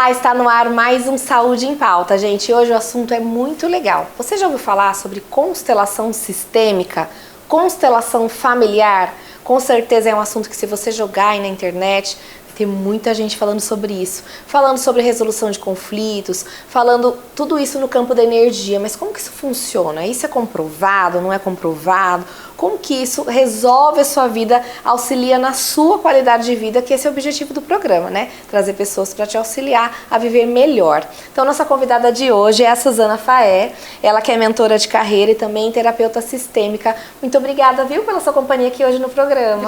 Olá, está no ar mais um Saúde em Pauta, gente. Hoje o assunto é muito legal. Você já ouviu falar sobre constelação sistêmica, constelação familiar? Com certeza é um assunto que, se você jogar aí na internet, tem muita gente falando sobre isso, falando sobre resolução de conflitos, falando tudo isso no campo da energia. Mas como que isso funciona? Isso é comprovado, não é comprovado? Como que isso resolve a sua vida, auxilia na sua qualidade de vida, que esse é o objetivo do programa, né? Trazer pessoas para te auxiliar a viver melhor. Então, nossa convidada de hoje é a Suzana Faé, ela que é mentora de carreira e também terapeuta sistêmica. Muito obrigada, viu, pela sua companhia aqui hoje no programa.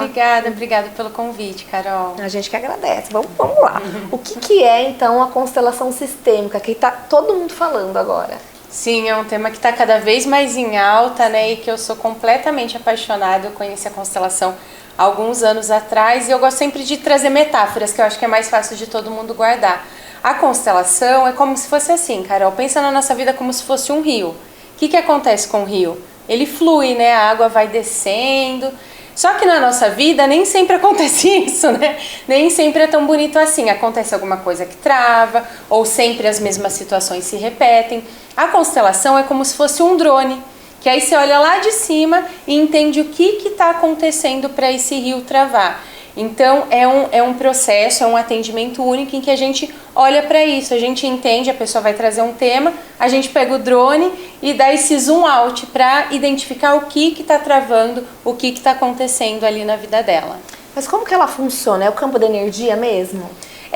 Obrigada pelo convite, Carol. A gente que agradece. Vamos lá. O que é, então, a constelação sistêmica, que está todo mundo falando agora? Sim, é um tema que está cada vez mais em alta, né? E que eu sou completamente apaixonada. Eu conheci a constelação há alguns anos atrás e eu gosto sempre de trazer metáforas, que eu acho que é mais fácil de todo mundo guardar. A constelação é como se fosse assim, Carol. Pensa na nossa vida como se fosse um rio. O que acontece com o rio? Ele flui, né? A água vai descendo. Só que na nossa vida nem sempre acontece isso, né? Nem sempre é tão bonito assim. Acontece alguma coisa que trava, ou sempre as mesmas situações se repetem. A constelação é como se fosse um drone, que aí você olha lá de cima e entende o que está acontecendo para esse rio travar. Então é um processo, é um atendimento único em que a gente olha para isso, a gente entende, a pessoa vai trazer um tema, a gente pega o drone e dá esse zoom out para identificar o que está travando, o que está acontecendo ali na vida dela. Mas como que ela funciona? É o campo da energia mesmo?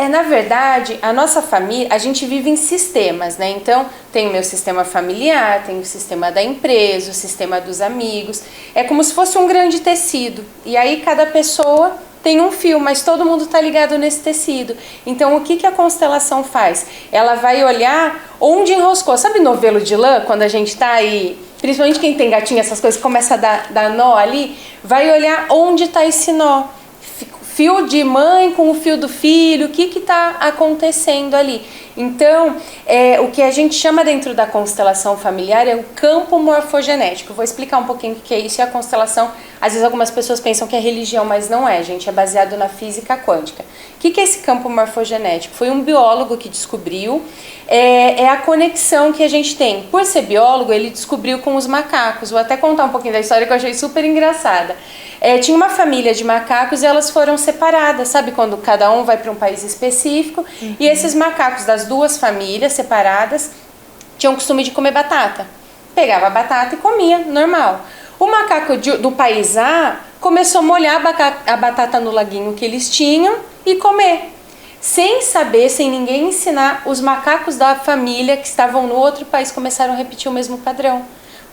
Na verdade, a nossa família, a gente vive em sistemas, né? Então, tem o meu sistema familiar, tem o sistema da empresa, o sistema dos amigos. É como se fosse um grande tecido. E aí, cada pessoa tem um fio, mas todo mundo está ligado nesse tecido. Então, o que a constelação faz? Ela vai olhar onde enroscou. Sabe novelo de lã, quando a gente está aí, principalmente quem tem gatinho, essas coisas, começa a dar nó ali? Vai olhar onde está esse nó. Fio de mãe com o fio do filho, o que está acontecendo ali? Então, o que a gente chama dentro da constelação familiar é o campo morfogenético. Eu vou explicar um pouquinho o que é isso. E a constelação, às vezes algumas pessoas pensam que é religião, mas não é, gente. É baseado na física quântica. O que é esse campo morfogenético? Foi um biólogo que descobriu. É a conexão que a gente tem. Por ser biólogo, ele descobriu com os macacos. Vou até contar um pouquinho da história que eu achei super engraçada. Tinha uma família de macacos e elas foram separadas, sabe? Quando cada um vai para um país específico. Uhum. E esses macacos das duas famílias separadas tinham o costume de comer batata. Pegava a batata e comia, normal. O macaco do país A começou a molhar a batata no laguinho que eles tinham e comer. Sem saber, sem ninguém ensinar, os macacos da família que estavam no outro país começaram a repetir o mesmo padrão.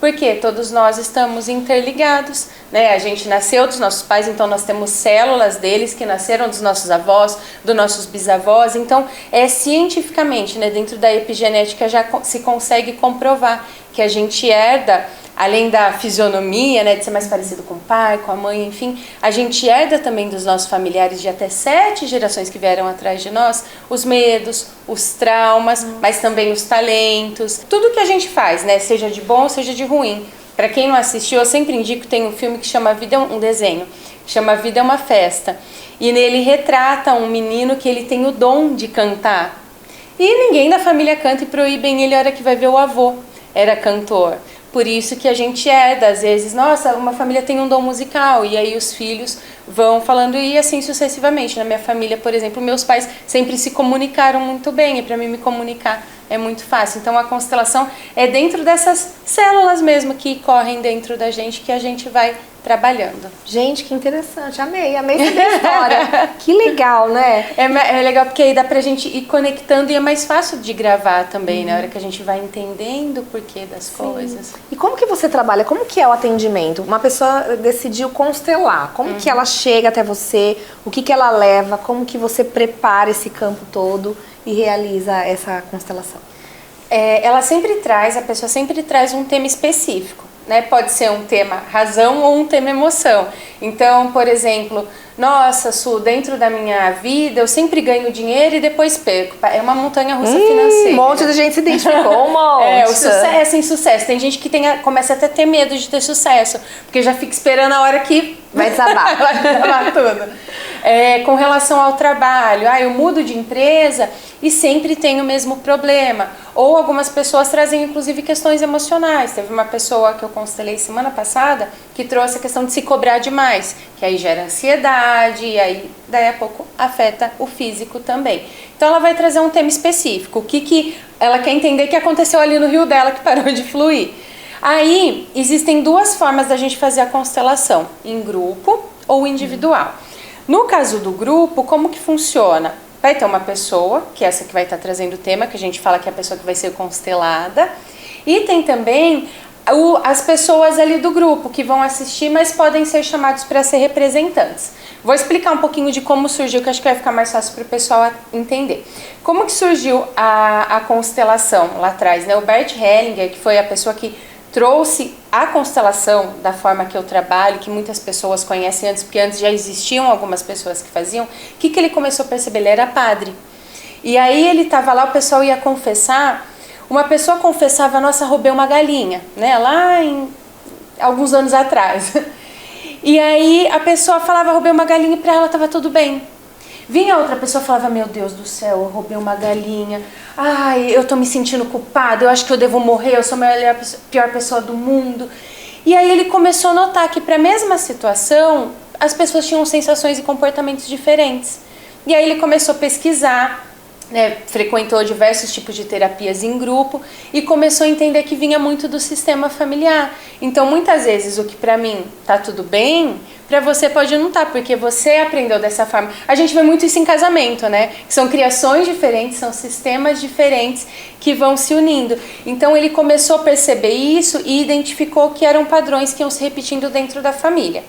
Porque todos nós estamos interligados, né? A gente nasceu dos nossos pais, então nós temos células deles que nasceram dos nossos avós, dos nossos bisavós. Então, cientificamente, né, dentro da epigenética já se consegue comprovar que a gente herda, além da fisionomia, né, de ser mais parecido com o pai, com a mãe, enfim, a gente herda também dos nossos familiares de até 7 gerações que vieram atrás de nós, os medos, os traumas, mas também os talentos, tudo que a gente faz, né, seja de bom, seja de ruim. Para quem não assistiu, eu sempre indico, tem um filme que chama Vida, um desenho, que chama Vida é uma Festa, e nele retrata um menino que ele tem o dom de cantar, e ninguém da família canta e proíbem ele a hora que vai ver o avô, era cantor. Por isso que a gente herda, às vezes, nossa, uma família tem um dom musical, e aí os filhos vão falando, e assim sucessivamente. Na minha família, por exemplo, meus pais sempre se comunicaram muito bem, e para mim me comunicar é muito fácil. Então a constelação é dentro dessas células mesmo que correm dentro da gente, que a gente vai trabalhando. Gente, que interessante, amei saber a história. Que legal, né? É legal porque aí dá pra gente ir conectando e é mais fácil de gravar também, na hora que a gente vai entendendo o porquê das coisas. E como que você trabalha? Como que é o atendimento? Uma pessoa decidiu constelar, como que ela chega até você? O que ela leva? Como que você prepara esse campo todo e realiza essa constelação? A pessoa sempre traz um tema específico. Né? Pode ser um tema razão ou um tema emoção. Então, por exemplo, nossa, Su, dentro da minha vida eu sempre ganho dinheiro e depois perco. É uma montanha-russa financeira. Um monte de gente se identificou, um monte. O sucesso em sucesso. Tem gente que começa até a ter medo de ter sucesso, porque já fica esperando a hora que vai desabar. Vai desabar tudo. Com relação ao trabalho, eu mudo de empresa e sempre tem o mesmo problema. Ou algumas pessoas trazem inclusive questões emocionais. Teve uma pessoa que eu constelei semana passada que trouxe a questão de se cobrar demais, que aí gera ansiedade e aí daí a pouco afeta o físico também. Então ela vai trazer um tema específico, o que ela quer entender que aconteceu ali no rio dela que parou de fluir. Aí existem duas formas da gente fazer a constelação, em grupo ou individual. No caso do grupo, como que funciona? Vai ter uma pessoa, que é essa que vai estar trazendo o tema, que a gente fala que é a pessoa que vai ser constelada. E tem também as pessoas ali do grupo que vão assistir, mas podem ser chamados para ser representantes. Vou explicar um pouquinho de como surgiu, que acho que vai ficar mais fácil para o pessoal entender. Como que surgiu a constelação lá atrás, né? O Bert Hellinger, que foi a pessoa que trouxe a constelação da forma que eu trabalho, que muitas pessoas conhecem antes, porque antes já existiam algumas pessoas que faziam. O que ele começou a perceber? Ele era padre. E aí ele estava lá, o pessoal ia confessar, uma pessoa confessava, nossa, roubei uma galinha, né? Lá em alguns anos atrás. E aí a pessoa falava, roubei uma galinha, e para ela estava tudo bem. Vinha outra pessoa e falava, meu Deus do céu, eu roubei uma galinha, ai, eu tô me sentindo culpada, eu acho que eu devo morrer, eu sou a pior pessoa do mundo. E aí ele começou a notar que para a mesma situação, as pessoas tinham sensações e comportamentos diferentes. E aí ele começou a pesquisar, né, frequentou diversos tipos de terapias em grupo e começou a entender que vinha muito do sistema familiar. Então, muitas vezes, o que para mim tá tudo bem, para você pode não estar, porque você aprendeu dessa forma. A gente vê muito isso em casamento, né? São criações diferentes, são sistemas diferentes que vão se unindo. Então, ele começou a perceber isso e identificou que eram padrões que iam se repetindo dentro da família.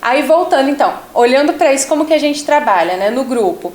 Aí, voltando, então, olhando para isso, como que a gente trabalha, né, no grupo?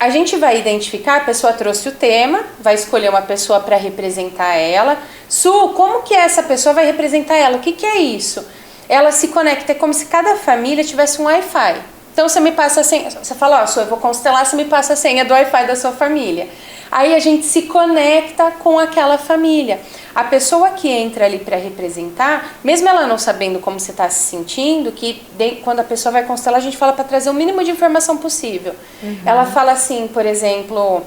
A gente vai identificar, a pessoa trouxe o tema, vai escolher uma pessoa para representar ela. Su, como que essa pessoa vai representar ela? O que é isso? Ela se conecta, é como se cada família tivesse um Wi-Fi. Então você me passa a senha, você fala, ó, Su, eu vou constelar, você me passa a senha do Wi-Fi da sua família. Aí a gente se conecta com aquela família. A pessoa que entra ali para representar, mesmo ela não sabendo como você está se sentindo, que quando a pessoa vai constelar, a gente fala para trazer o mínimo de informação possível. Uhum. Ela fala assim, por exemplo,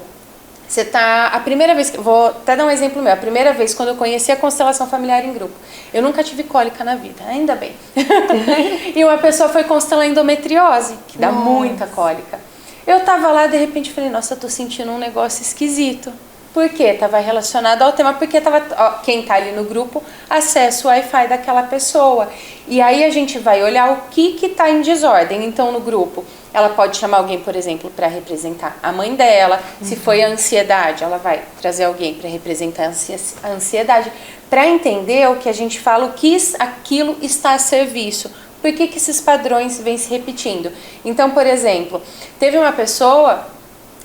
você tá, a primeira vez, vou até dar um exemplo meu, a primeira vez quando eu conheci a constelação familiar em grupo, eu nunca tive cólica na vida, ainda bem. E uma pessoa foi constelar endometriose, que dá muita cólica. Eu tava lá, de repente, falei, nossa, eu tô sentindo um negócio esquisito. Por quê? Tava relacionado ao tema, porque tava, ó, quem tá ali no grupo, acessa o Wi-Fi daquela pessoa. E aí a gente vai olhar o que tá em desordem. Então, no grupo, ela pode chamar alguém, por exemplo, para representar a mãe dela. Se foi a ansiedade, ela vai trazer alguém para representar a ansiedade. Para entender o que a gente fala, o que aquilo está a serviço. Por que esses padrões vêm se repetindo? Então, por exemplo, teve uma pessoa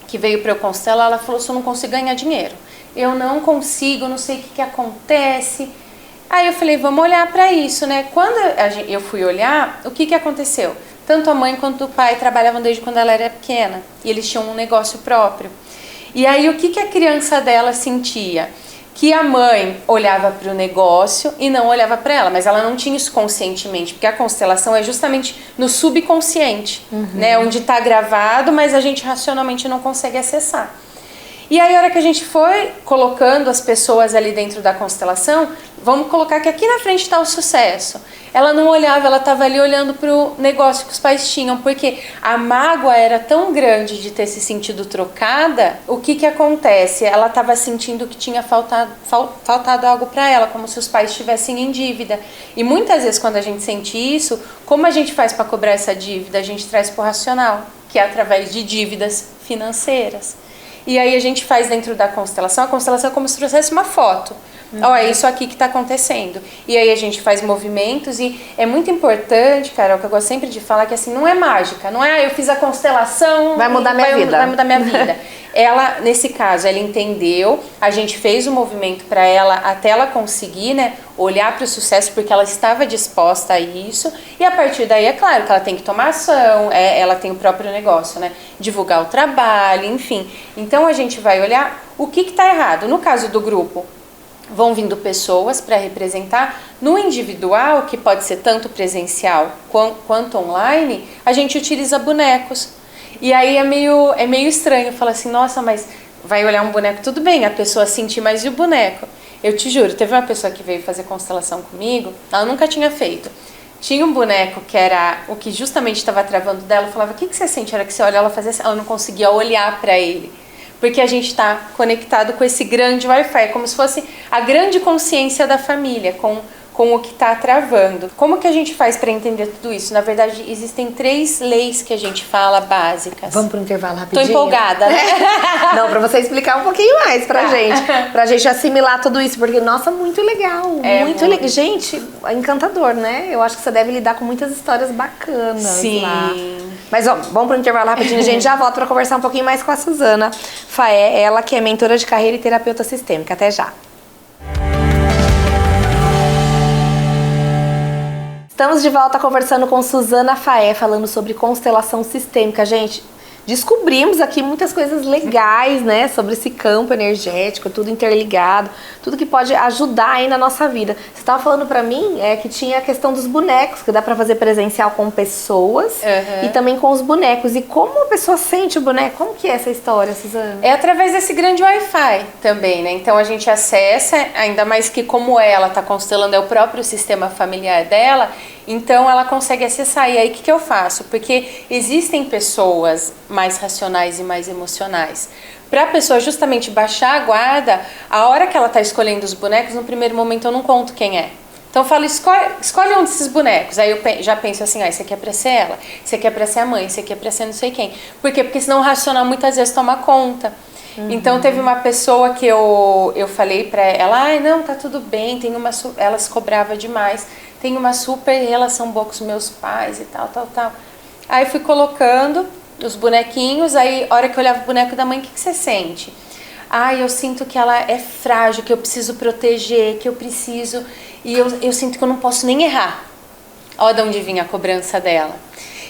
que veio para eu constelar, ela falou, eu não consigo ganhar dinheiro. Eu não consigo, não sei o que acontece. Aí eu falei, vamos olhar para isso, né? Quando eu fui olhar, o que aconteceu? Tanto a mãe quanto o pai trabalhavam desde quando ela era pequena. E eles tinham um negócio próprio. E aí o que a criança dela sentia? Que a mãe olhava para o negócio e não olhava para ela, mas ela não tinha isso conscientemente, porque a constelação é justamente no subconsciente, né, onde está gravado, mas a gente racionalmente não consegue acessar. E aí, a hora que a gente foi colocando as pessoas ali dentro da constelação, vamos colocar que aqui na frente está o sucesso. Ela não olhava, ela estava ali olhando para o negócio que os pais tinham, porque a mágoa era tão grande de ter se sentido trocada, o que acontece? Ela estava sentindo que tinha faltado algo para ela, como se os pais estivessem em dívida. E muitas vezes, quando a gente sente isso, como a gente faz para cobrar essa dívida? A gente traz para o racional, que é através de dívidas financeiras. E aí a gente faz dentro da constelação, a constelação é como se trouxesse uma foto. Ó, é isso aqui que está acontecendo. E aí a gente faz movimentos e é muito importante, Carol, que eu gosto sempre de falar, que assim, não é mágica, não é eu fiz a constelação... Vai mudar minha vida. Vai mudar minha vida. Ela, nesse caso, ela entendeu, a gente fez o movimento para ela, até ela conseguir, né, olhar para o sucesso, porque ela estava disposta a isso, e a partir daí, é claro que ela tem que tomar ação, ela tem o próprio negócio, né, divulgar o trabalho, enfim. Então, a gente vai olhar o que está errado. No caso do grupo, vão vindo pessoas para representar. No individual, que pode ser tanto presencial quanto online, a gente utiliza bonecos. E aí é meio estranho, falar assim, nossa, mas vai olhar um boneco, tudo bem, a pessoa sentir mais o boneco. Eu te juro, teve uma pessoa que veio fazer constelação comigo, ela nunca tinha feito. Tinha um boneco que era o que justamente estava travando dela, eu falava, o que você sente? Era que você olha, ela fazia assim, ela não conseguia olhar para ele. Porque a gente está conectado com esse grande Wi-Fi, como se fosse a grande consciência da família, com o que está travando. Como que a gente faz para entender tudo isso? Na verdade, existem 3 leis que a gente fala básicas. Vamos pro intervalo rapidinho? Tô empolgada, né? Não, para você explicar um pouquinho mais pra gente assimilar tudo isso, porque, nossa, muito legal, muito legal. Gente, encantador, né? Eu acho que você deve lidar com muitas histórias bacanas. Sim. Lá. Mas, ó, vamos pro intervalo rapidinho, a gente já volta para conversar um pouquinho mais com a Suzana Faé, ela que é mentora de carreira e terapeuta sistêmica. Até já. Estamos de volta conversando com Suzana Faé, falando sobre constelação sistêmica. Gente, descobrimos aqui muitas coisas legais, né, sobre esse campo energético, tudo interligado, tudo que pode ajudar aí na nossa vida. Você estava falando pra mim que tinha a questão dos bonecos, que dá pra fazer presencial com pessoas e também com os bonecos. E como a pessoa sente o boneco? Como que é essa história, Suzana? É através desse grande Wi-Fi também, né? Então a gente acessa, ainda mais que como ela está constelando, é o próprio sistema familiar dela, então ela consegue acessar. E aí o que eu faço? Porque existem pessoas mais racionais e mais emocionais. Para a pessoa justamente baixar a guarda, a hora que ela está escolhendo os bonecos, no primeiro momento eu não conto quem é. Então eu falo, escolhe um desses bonecos. Aí eu já penso assim, esse aqui é pra ser ela, esse aqui é pra ser a mãe, esse aqui é pra ser não sei quem. Por quê? Porque senão o racional muitas vezes toma conta. Então teve uma pessoa que eu falei pra ela, não, tá tudo bem, ela se cobrava demais, tem uma super relação boa com os meus pais e tal. Aí fui colocando os bonequinhos, aí a hora que eu olhava o boneco da mãe, o que você sente? Eu sinto que ela é frágil, que eu preciso proteger, que eu preciso... E eu sinto que eu não posso nem errar. Olha de onde vinha a cobrança dela.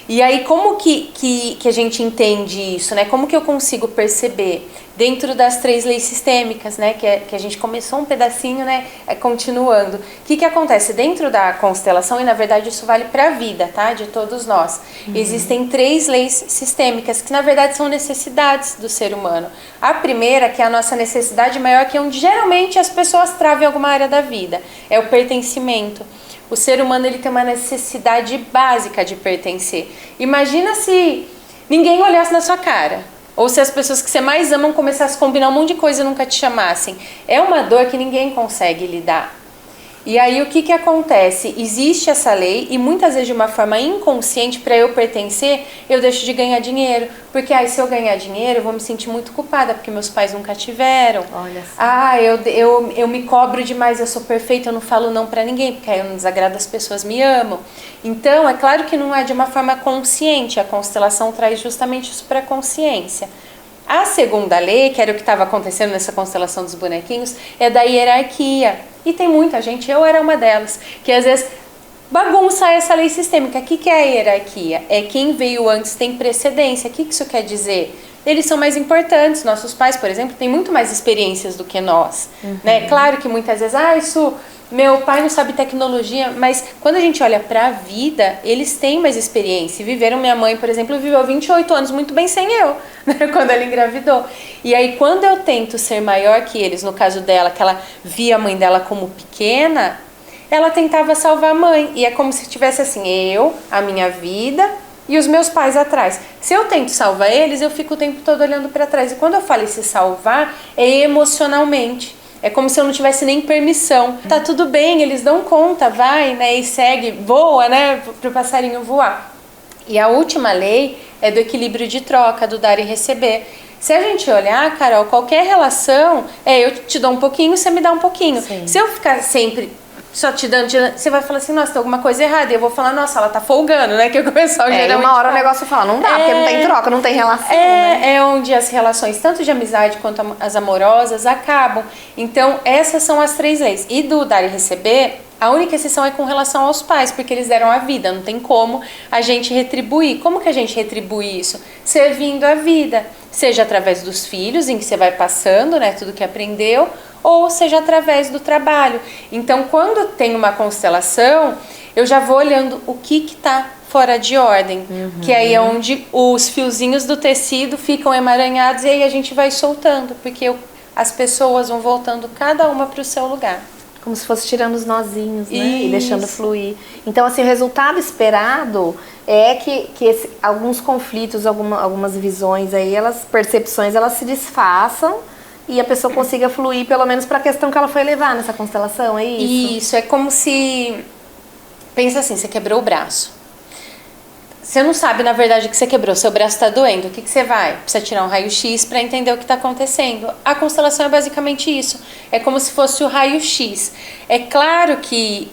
E aí, como que a gente entende isso, né? Como que eu consigo perceber dentro das 3 leis sistêmicas, né? Que a gente começou um pedacinho, né? Continuando. O que acontece? Dentro da constelação, e na verdade isso vale para a vida, tá? De todos nós. Existem 3 leis sistêmicas, que na verdade são necessidades do ser humano. A primeira, que é a nossa necessidade maior, que é onde geralmente as pessoas travam em alguma área da vida, é o pertencimento. O ser humano, ele tem uma necessidade básica de pertencer. Imagina se ninguém olhasse na sua cara. Ou se as pessoas que você mais ama começassem a combinar um monte de coisa e nunca te chamassem. É uma dor que ninguém consegue lidar. E aí o que acontece? Existe essa lei e muitas vezes de uma forma inconsciente, para eu pertencer, eu deixo de ganhar dinheiro. Porque se eu ganhar dinheiro, eu vou me sentir muito culpada, porque meus pais nunca tiveram. Olha assim. Eu me cobro demais, eu sou perfeita, eu não falo não pra ninguém, porque aí eu não desagrado, as pessoas me amam. Então, é claro que não é de uma forma consciente, a constelação traz justamente isso para a consciência. A segunda lei, que era o que estava acontecendo nessa constelação dos bonequinhos, é da hierarquia. E tem muita gente, eu era uma delas, que às vezes bagunça essa lei sistêmica. O que é a hierarquia? É quem veio antes tem precedência. O que isso quer dizer? Eles são mais importantes. Nossos pais, por exemplo, têm muito mais experiências do que nós. Né? Claro que muitas vezes, meu pai não sabe tecnologia, mas quando a gente olha para a vida, eles têm mais experiência. Minha mãe, por exemplo, viveu 28 anos muito bem sem eu, né, quando ela engravidou. E aí, quando eu tento ser maior que eles, no caso dela, que ela via a mãe dela como pequena, ela tentava salvar a mãe. E é como se tivesse assim, a minha vida e os meus pais atrás. Se eu tento salvar eles, eu fico o tempo todo olhando para trás. E quando eu falo se salvar, é emocionalmente. É como se eu não tivesse nem permissão. Tá tudo bem, eles dão conta, vai, né, e segue, voa, né, pro passarinho voar. E a última lei é do equilíbrio de troca, do dar e receber. Se a gente olhar, Carol, qualquer relação, eu te dou um pouquinho, você me dá um pouquinho. Sim. Se eu ficar sempre só te dando, você vai falar assim, nossa, tem alguma coisa errada. E eu vou falar, nossa, ela tá folgando, né? Que o pessoal geralmente uma hora o negócio fala, não dá, porque não tem troca, não tem relação, né? É onde as relações, tanto de amizade quanto as amorosas, acabam. Então, essas são as 3 leis. E do dar e receber, a única exceção é com relação aos pais, porque eles deram a vida, não tem como a gente retribuir. Como que a gente retribui isso? Servindo a vida, seja através dos filhos, em que você vai passando, né, tudo que aprendeu, ou seja através do trabalho. Então, quando tem uma constelação, eu já vou olhando o que está fora de ordem, que aí é onde os fiozinhos do tecido ficam emaranhados e aí a gente vai soltando, porque as pessoas vão voltando cada uma para o seu lugar. Como se fosse tirando os nozinhos, né? E deixando fluir. Então, assim, o resultado esperado é que alguns conflitos, algumas visões aí, percepções, elas se desfaçam e a pessoa consiga fluir, pelo menos para a questão que ela foi levar nessa constelação, é isso? Isso, é como se... Pensa assim, você quebrou o braço. Você não sabe, na verdade, o que você quebrou. Seu braço está doendo. O que você vai? Precisa tirar um raio-x para entender o que está acontecendo. A constelação é basicamente isso. É como se fosse o raio-x. É claro que,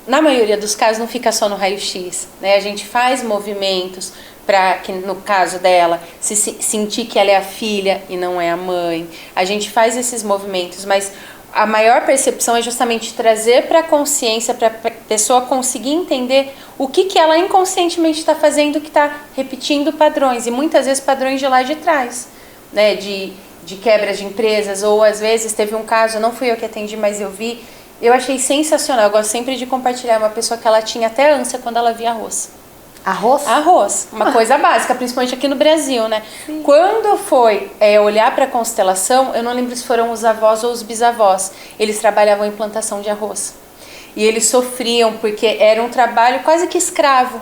na maioria dos casos, não fica só no raio-x, né? A gente faz movimentos para que, no caso dela, sentir que ela é a filha e não é a mãe. A gente faz esses movimentos, mas a maior percepção é justamente trazer para a consciência, para a pessoa conseguir entender o que ela inconscientemente está fazendo, que está repetindo padrões, e muitas vezes padrões de lá de trás, né, de quebras de empresas, ou às vezes teve um caso, não fui eu que atendi, mas eu vi, eu achei sensacional, eu gosto sempre de compartilhar, uma pessoa que ela tinha até ânsia quando ela via arroz. Arroz? Arroz, uma coisa básica, principalmente aqui no Brasil, né? Sim. Quando foi olhar para a constelação, eu não lembro se foram os avós ou os bisavós, eles trabalhavam em plantação de arroz. E eles sofriam porque era um trabalho quase que escravo.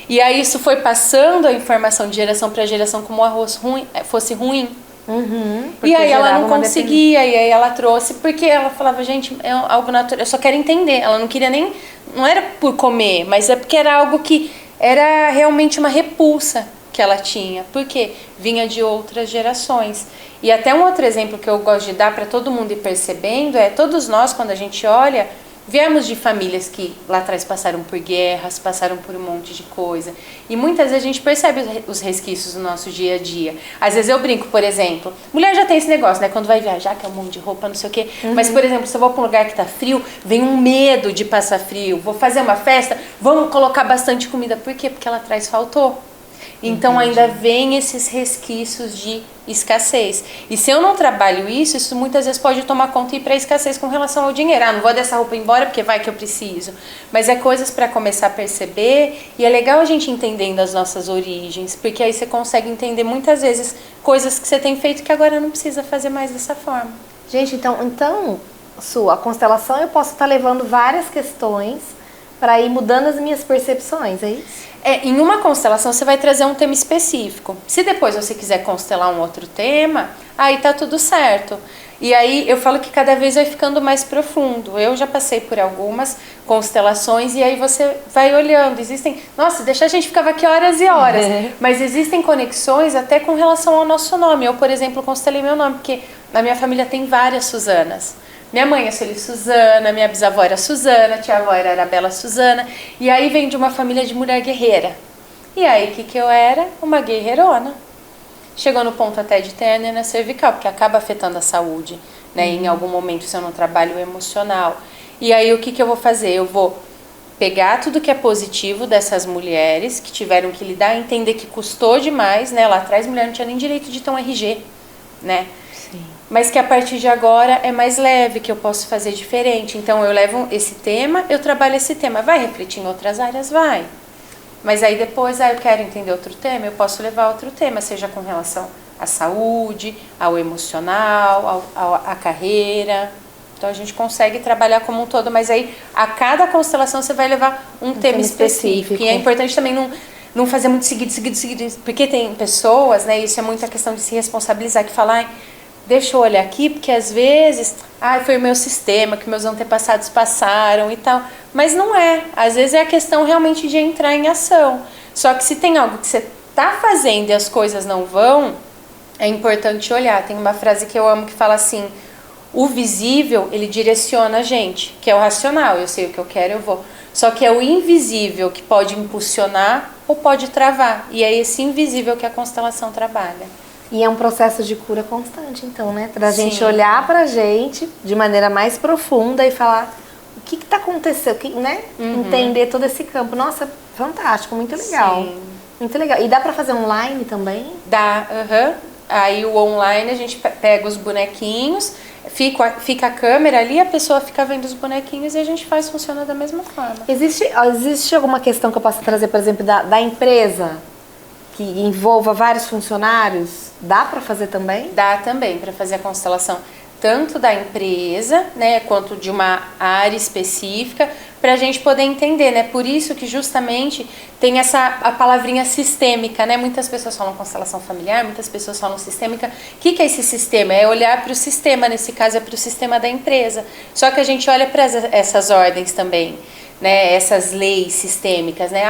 E aí isso foi passando a informação de geração para geração como o arroz fosse ruim. E aí ela não conseguia, e aí ela trouxe, porque ela falava, gente, é algo natural, eu só quero entender. Ela não queria nem, não era por comer, mas é porque era algo que era realmente uma repulsa que ela tinha, porque vinha de outras gerações. E até um outro exemplo que eu gosto de dar para todo mundo ir percebendo é, todos nós, quando a gente olha, viemos de famílias que lá atrás passaram por guerras, passaram por um monte de coisa. E muitas vezes a gente percebe os resquícios no nosso dia a dia. Às vezes eu brinco, por exemplo, mulher já tem esse negócio, né? Quando vai viajar, que é um monte de roupa, não sei o quê. Mas, por exemplo, se eu vou para um lugar que tá frio, vem um medo de passar frio. Vou fazer uma festa, vamos colocar bastante comida. Por quê? Porque lá atrás faltou. Então ainda vem esses resquícios de escassez. E se eu não trabalho isso muitas vezes pode tomar conta e ir para a escassez com relação ao dinheiro. Não vou dessa roupa embora porque vai que eu preciso. Mas é coisas para começar a perceber, e é legal a gente entendendo as nossas origens, porque aí você consegue entender muitas vezes coisas que você tem feito que agora não precisa fazer mais dessa forma. Gente, então a constelação eu posso estar levando várias questões para ir mudando as minhas percepções, é isso? Em uma constelação você vai trazer um tema específico. Se depois você quiser constelar um outro tema, aí tá tudo certo. E aí eu falo que cada vez vai ficando mais profundo. Eu já passei por algumas constelações e aí você vai olhando. Nossa, deixar a gente ficava aqui horas e horas. Mas existem conexões até com relação ao nosso nome. Eu, por exemplo, constelei meu nome, porque na minha família tem várias Suzanas. Minha mãe é Sueli Suzana, minha bisavó era Suzana, tia-avó era Arabella Suzana. E aí vem de uma família de mulher guerreira. E aí, o que eu era? Uma guerreirona. Chegou no ponto até de ter hérnia na cervical, porque acaba afetando a saúde, né? Em algum momento, se eu não trabalho emocional. E aí, o que eu vou fazer? Eu vou pegar tudo que é positivo dessas mulheres que tiveram que lidar, entender que custou demais, né? Lá atrás, mulher não tinha nem direito de ter um RG, né? Mas que a partir de agora é mais leve, que eu posso fazer diferente. Então eu levo esse tema, eu trabalho esse tema. Vai refletir em outras áreas? Vai. Mas aí depois, eu quero entender outro tema, eu posso levar outro tema, seja com relação à saúde, ao emocional, à carreira. Então a gente consegue trabalhar como um todo, mas aí a cada constelação você vai levar um tema específico. E é importante também não fazer muito seguido, porque tem pessoas, né, isso é muito a questão de se responsabilizar, que falar, deixa eu olhar aqui, porque às vezes, foi o meu sistema, que meus antepassados passaram e tal. Mas não é. Às vezes é a questão realmente de entrar em ação. Só que se tem algo que você está fazendo e as coisas não vão, é importante olhar. Tem uma frase que eu amo que fala assim, o visível, ele direciona a gente, que é o racional. Eu sei o que eu quero, eu vou. Só que é o invisível que pode impulsionar ou pode travar. E é esse invisível que a constelação trabalha. E é um processo de cura constante, então, né? Pra gente olhar pra gente de maneira mais profunda e falar o que tá acontecendo, né? Entender todo esse campo. Nossa, fantástico, muito legal. Sim. Muito legal. E dá pra fazer online também? Dá, Aí o online a gente pega os bonequinhos, fica a câmera ali, a pessoa fica vendo os bonequinhos e a gente funciona da mesma forma. Existe alguma questão que eu possa trazer, por exemplo, da empresa que envolva vários funcionários? Dá para fazer também? Dá também para fazer a constelação tanto da empresa, né, quanto de uma área específica, para a gente poder entender, né? Por isso que justamente tem a palavrinha sistêmica, né? Muitas pessoas falam constelação familiar, muitas pessoas falam sistêmica. O que é esse sistema? É olhar para o sistema, nesse caso é para o sistema da empresa. Só que a gente olha para essas ordens também, né, essas leis sistêmicas, né?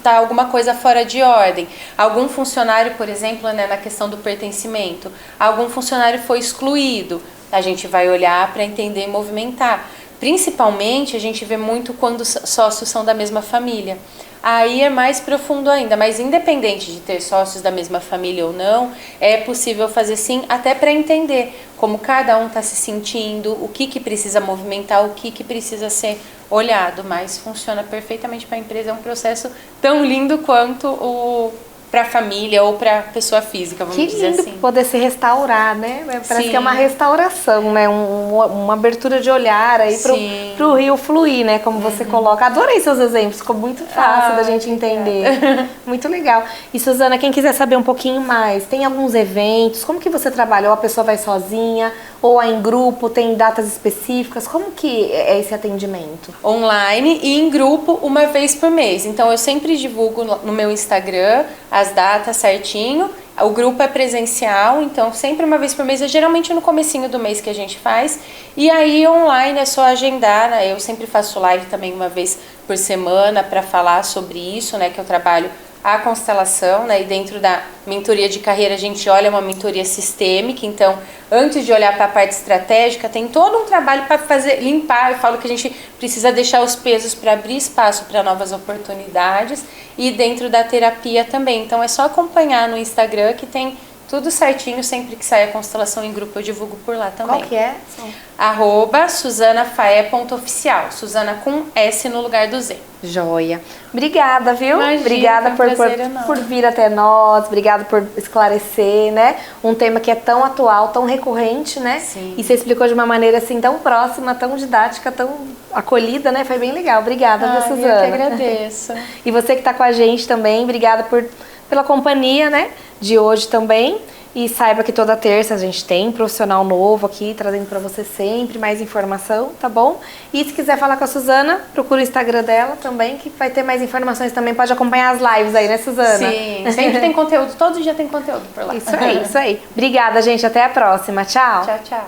Tá alguma coisa fora de ordem. Algum funcionário, por exemplo, né, na questão do pertencimento, algum funcionário foi excluído. A gente vai olhar para entender e movimentar. Principalmente a gente vê muito quando sócios são da mesma família. Aí é mais profundo ainda, mas independente de ter sócios da mesma família ou não, é possível fazer sim, até para entender como cada um está se sentindo, o que precisa movimentar, o que precisa ser olhado, mas funciona perfeitamente para a empresa, é um processo tão lindo quanto para a família ou para a pessoa física, vamos dizer assim. Que lindo poder se restaurar, né? Parece Sim. que é uma restauração, né? Uma abertura de olhar aí pro rio fluir, né? Como você coloca. Adorei seus exemplos, ficou muito fácil da gente entender. Muito legal. E Suzana, quem quiser saber um pouquinho mais, tem alguns eventos, como que você trabalha? Ou a pessoa vai sozinha, ou é em grupo, tem datas específicas? Como que é esse atendimento? Online e em grupo uma vez por mês. Então eu sempre divulgo no meu Instagram as datas certinho. O grupo é presencial, então sempre uma vez por mês, é geralmente no comecinho do mês que a gente faz. E aí online é só agendar, né? Eu sempre faço live também uma vez por semana para falar sobre isso, né? Que eu trabalho a constelação, né? E dentro da mentoria de carreira a gente olha uma mentoria sistêmica, então antes de olhar para a parte estratégica tem todo um trabalho para fazer, limpar. Eu falo que a gente precisa deixar os pesos para abrir espaço para novas oportunidades e dentro da terapia também. Então é só acompanhar no Instagram que tem tudo certinho, sempre que sai a constelação em grupo eu divulgo por lá também. Qual que é? @SuzanaFae.oficial. Suzana com S no lugar do Z. Joia. Obrigada, viu? Imagina, obrigada por vir até nós, obrigada por esclarecer, né? Um tema que é tão atual, tão recorrente, né? Sim. E você explicou de uma maneira assim tão próxima, tão didática, tão acolhida, né? Foi bem legal. Obrigada, viu, Suzana? Eu que agradeço. E você que está com a gente também, obrigada pela companhia, né? De hoje também. E saiba que toda terça a gente tem um profissional novo aqui, trazendo para você sempre mais informação, tá bom? E se quiser falar com a Suzana, procura o Instagram dela também, que vai ter mais informações também. Pode acompanhar as lives aí, né, Suzana? Sim, sempre tem conteúdo, todo dia tem conteúdo por lá. Isso aí, isso aí. Obrigada, gente. Até a próxima. Tchau. Tchau, tchau.